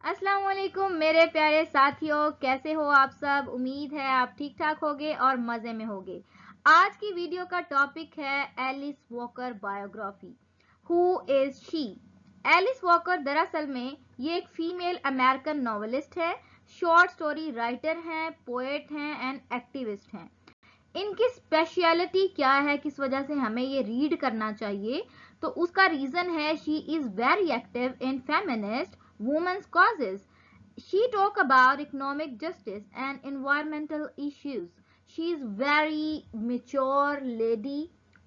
अस्सलाम वालेकुम मेरे प्यारे साथियों, कैसे हो आप सब। उम्मीद है आप ठीक ठाक होगे और मजे में होगे। आज की वीडियो का टॉपिक है Alice Walker biography. Who is she. Alice Walker दरअसल में ये एक फीमेल अमेरिकन नॉवेलिस्ट है, शॉर्ट स्टोरी राइटर हैं, पोएट हैं एंड एक्टिविस्ट हैं। इनकी स्पेशलिटी क्या है, किस वजह से हमें ये रीड करना चाहिए, तो उसका रीजन है she is very active in feminist women's causes. She talk about economic justice and environmental issues. She is very mature lady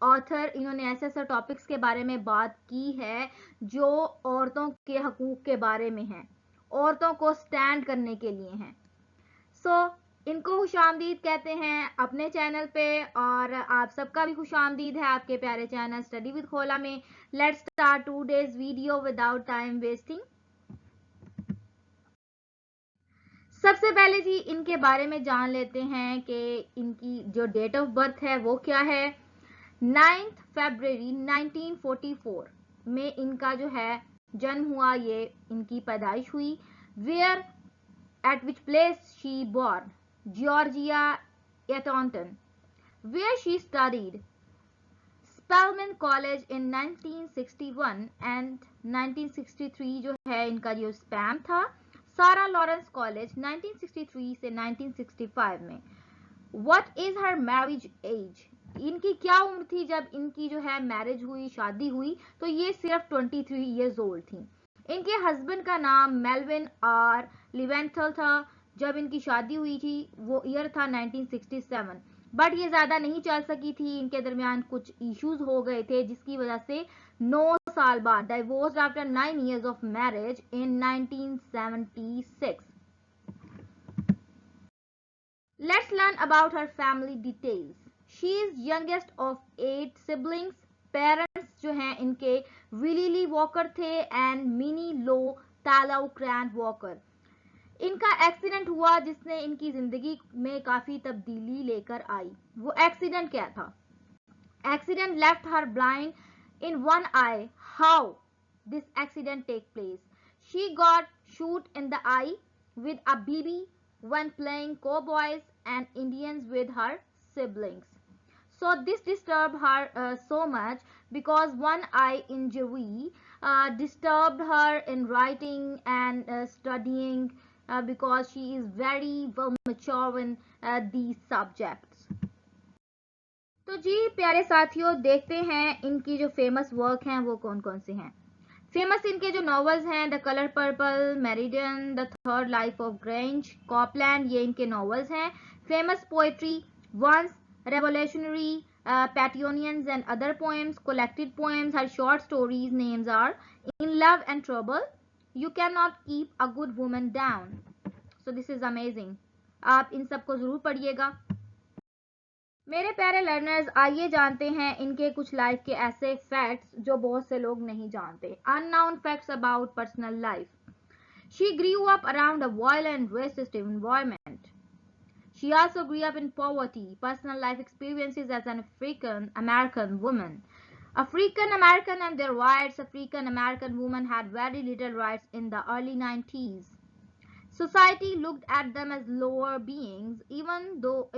author. इन्होंने ऐसे ऐसे टॉपिक्स के बारे में बात की है जो औरतों के हकूक के बारे में है, औरतों को स्टैंड करने के लिए हैं। इनको खुशामदीद कहते हैं अपने चैनल पे, और आप सबका भी खुशामदीद है आपके प्यारे चैनल स्टडी विद खोला में। Let's start today's video without time wasting. सबसे पहले जी इनके बारे में जान लेते हैं कि इनकी जो डेट ऑफ बर्थ है वो क्या है। 9 फरवरी 1944 में इनका जो है जन्म हुआ, ये इनकी पैदाइश हुई। Where at which place she born, Georgia Eatonton. Where she studied Spelman college in 1961 and 1963 जो है इनका जो स्पैम था। सारा लॉरेंस कॉलेज 1963 से 1965 में। What is her marriage age, इनकी क्या उम्र थी जब इनकी जो है मैरिज हुई, शादी हुई, तो ये सिर्फ 23 ईयर्स ओल्ड थी। इनके हस्बैंड का नाम मेलविन आर लिवेंथल था। जब इनकी शादी हुई थी वो ईयर था 1967, बट ये ज्यादा नहीं चल सकी थी, इनके दरमियान कुछ इश्यूज हो गए थे जिसकी वजह से 9 साल बाद divorce after 9 years of marriage in 1976। Let's learn about her family details. She is youngest of 8 siblings. Parents जो हैं इनके विली वॉकर थे एंड मिनी लो तालाउक्रैन वॉकर। इनका एक्सीडेंट हुआ जिसने इनकी जिंदगी में काफी तब्दीली लेकर आई। वो एक्सीडेंट क्या था? Accident left her blind in one eye. How this accident take place? She got shoot in the eye with a BB when playing cowboys and Indians with her siblings. So this disturbed her so much because one eye injury disturbed her in writing and studying because she is very well mature in these subjects. तो जी प्यारे साथियों, देखते हैं इनकी जो famous work हैं वो कौन कौन से हैं। फेमस इनके जो नॉवेल्स हैं the colour purple, Meridian, the third life of Grange, Copeland, ये इनके नॉवेल्स हैं। Famous poetry once, revolutionary, petunias and other poems, collected poems, her short stories names are in love and trouble, you can not keep a good woman down. So this is amazing, आप इन सबको जरूर पढ़िएगा। मेरे प्यारे learners, आइए जानते हैं इनके कुछ लाइफ के ऐसे फैक्ट्स जो बहुत से लोग नहीं जानते। Unknown facts about personal life. She grew up around a violent racist environment. She also grew up in poverty. Personal life experiences as an African American woman. African American and their rights. African American women had very little rights in the early 90s. Society looked at them as lower beings, even though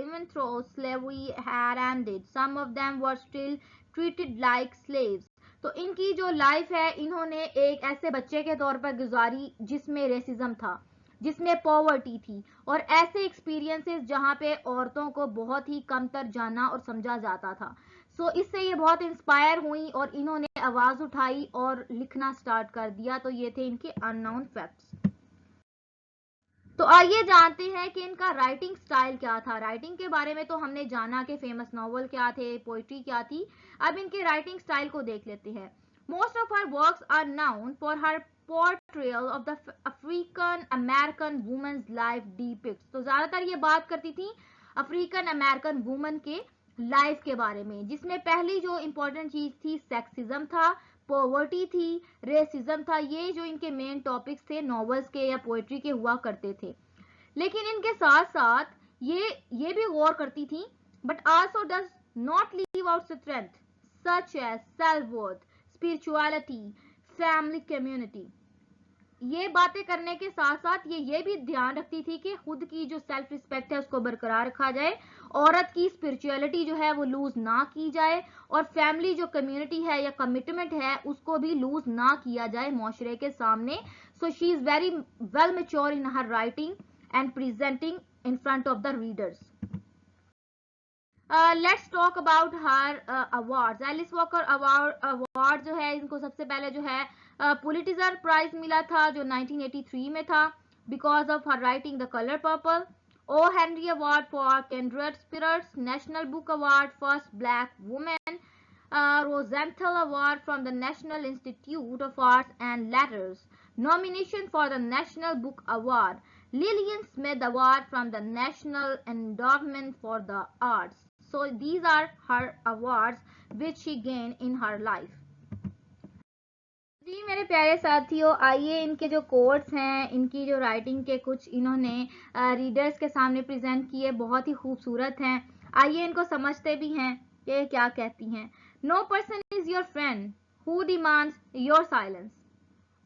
slavery had ended. Some of them were still treated like slaves. तो इनकी जो life है, इन्होंने एक ऐसे बच्चे के तौर पर गुजारी जिसमें रेसिज्म था, जिसमें पॉवर्टी थी, और ऐसे एक्सपीरियंसेस जहां पे औरतों को बहुत ही कमतर जाना और समझा जाता था। इससे ये बहुत इंस्पायर हुई और इन्होंने आवाज उठाई और लिखना स्टार्ट कर दिया। तो ये थे इनके अननोन फैक्ट्स। तो आइए जानते हैं कि इनका राइटिंग स्टाइल क्या था। राइटिंग के बारे में तो हमने जाना कि फेमस नॉवल क्या थे, पोइट्री क्या थी। अब इनके राइटिंग स्टाइल को देख लेते हैं। Most of her works are known for her portrayal of the African American women's life depicts. तो ज्यादातर ये बात करती थी अफ्रीकन अमेरिकन वुमेन के लाइफ के बारे में, जिसमें पहली जो इंपॉर्टेंट चीज थी सेक्सिज्म था, पॉवर्टी थी, रेसिज्म था। ये जो इनके मेन टॉपिक्स थे नॉवेल्स के या पोएट्री के हुआ करते थे। लेकिन इनके साथ साथ ये भी गौर करती थी, but also does not leave out strength such as self worth, spirituality, family, community. ये बातें करने के साथ साथ ये भी ध्यान रखती थी कि खुद की जो सेल्फ रिस्पेक्ट है उसको बरकरार रखा जाए, औरत की स्पिरिचुअलिटी जो है वो लूज ना की जाए, और फैमिली जो कम्युनिटी है या कमिटमेंट है उसको भी लूज ना किया जाए माशरे के सामने. So she is very well mature in her writing and presenting in front of the readers. Let's talk about her awards. Alice Walker award जो है, इनको सबसे पहले जो है पुलिट्जर प्राइज मिला था जो 1983 में था, because of her writing the colour purple. O Henry award for kindred spirits, national book award first black women, Rosenthal Award from the National Institute of Arts and Letters, nomination for the National Book Award, Lillian Smith Award from the National Endowment for the Arts. So these are her awards which she gained in her life. जी मेरे प्यारे साथियों, आइए इनके जो quotes हैं, इनकी जो writing के कुछ इन्होंने रीडर्स के सामने प्रेजेंट किए, बहुत ही खूबसूरत हैं. आइए इनको समझते भी हैं कि क्या कहती हैं. No person is your friend who demands your silence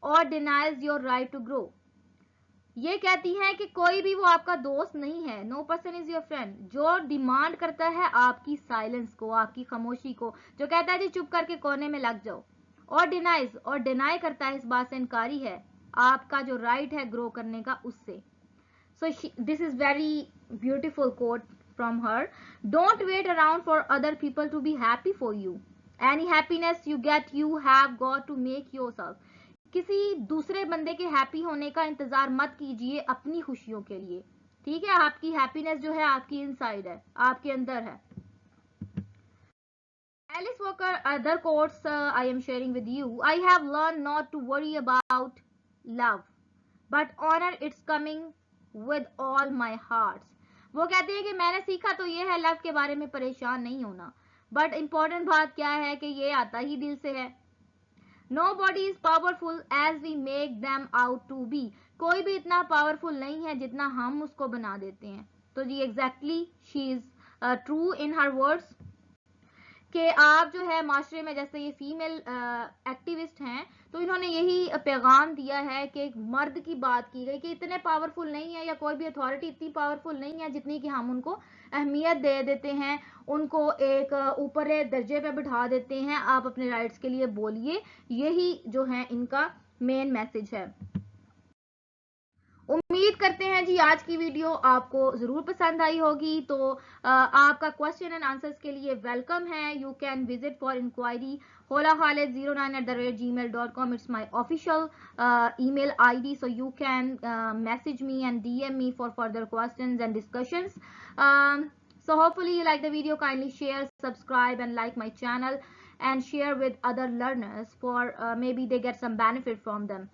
और denies your right to grow. ये कहती हैं कि कोई भी वो आपका दोस्त नहीं है. No person is your friend जो डिमांड करता है आपकी साइलेंस को, आपकी खामोशी को, जो कहता है जी चुप करके कोने में लग जाओ, और डिनाइज और डिनाई करता है, इस बात से इनकारी है आपका जो राइट है ग्रो करने का उससे. So this is very beautiful quote from her. Don't wait around for other people to be happy for you. Any happiness you get you have got to make yourself. किसी दूसरे बंदे के happy होने का इंतजार मत कीजिए अपनी खुशियों के लिए. ठीक है, आपकी हैप्पीनेस जो है आपकी इनसाइड है, आपके अंदर है. Alice Walker, other quotes I am sharing with you. I have learned not to worry about love, but honor its coming with all my heart. वो कहते हैं कि मैंने सीखा तो ये है लव के बारे में परेशान नहीं होना, बट इम्पोर्टेंट बात क्या है कि ये आता ही दिल से है. Nobody is powerful as we make them out to be. कोई भी इतना पावरफुल नहीं है जितना हम उसको बना देते हैं. तो जी exactly she is true in her words कि आप जो है माशरे में, जैसे ये फीमेल एक्टिविस्ट हैं, तो इन्होंने यही पैगाम दिया है कि मर्द की बात की गई कि इतने पावरफुल नहीं है, या कोई भी अथॉरिटी इतनी पावरफुल नहीं है जितनी कि हम उनको अहमियत दे देते हैं, उनको एक ऊपर दर्जे पे बिठा देते हैं. आप अपने राइट्स के लिए बोलिए, यही जो है इनका मेन मैसेज है. उम्मीद करते हैं जी आज की वीडियो आपको जरूर पसंद आई होगी. तो आपका क्वेश्चन एंड आंसर्स के लिए वेलकम है. You can visit for inquiry holakhalid09@gmail.com. It's my official email ID, so you can message me and DM me for further questions and discussions. So hopefully you like the video. Kindly share, subscribe and like my channel and share with other learners for maybe they get some benefit from them.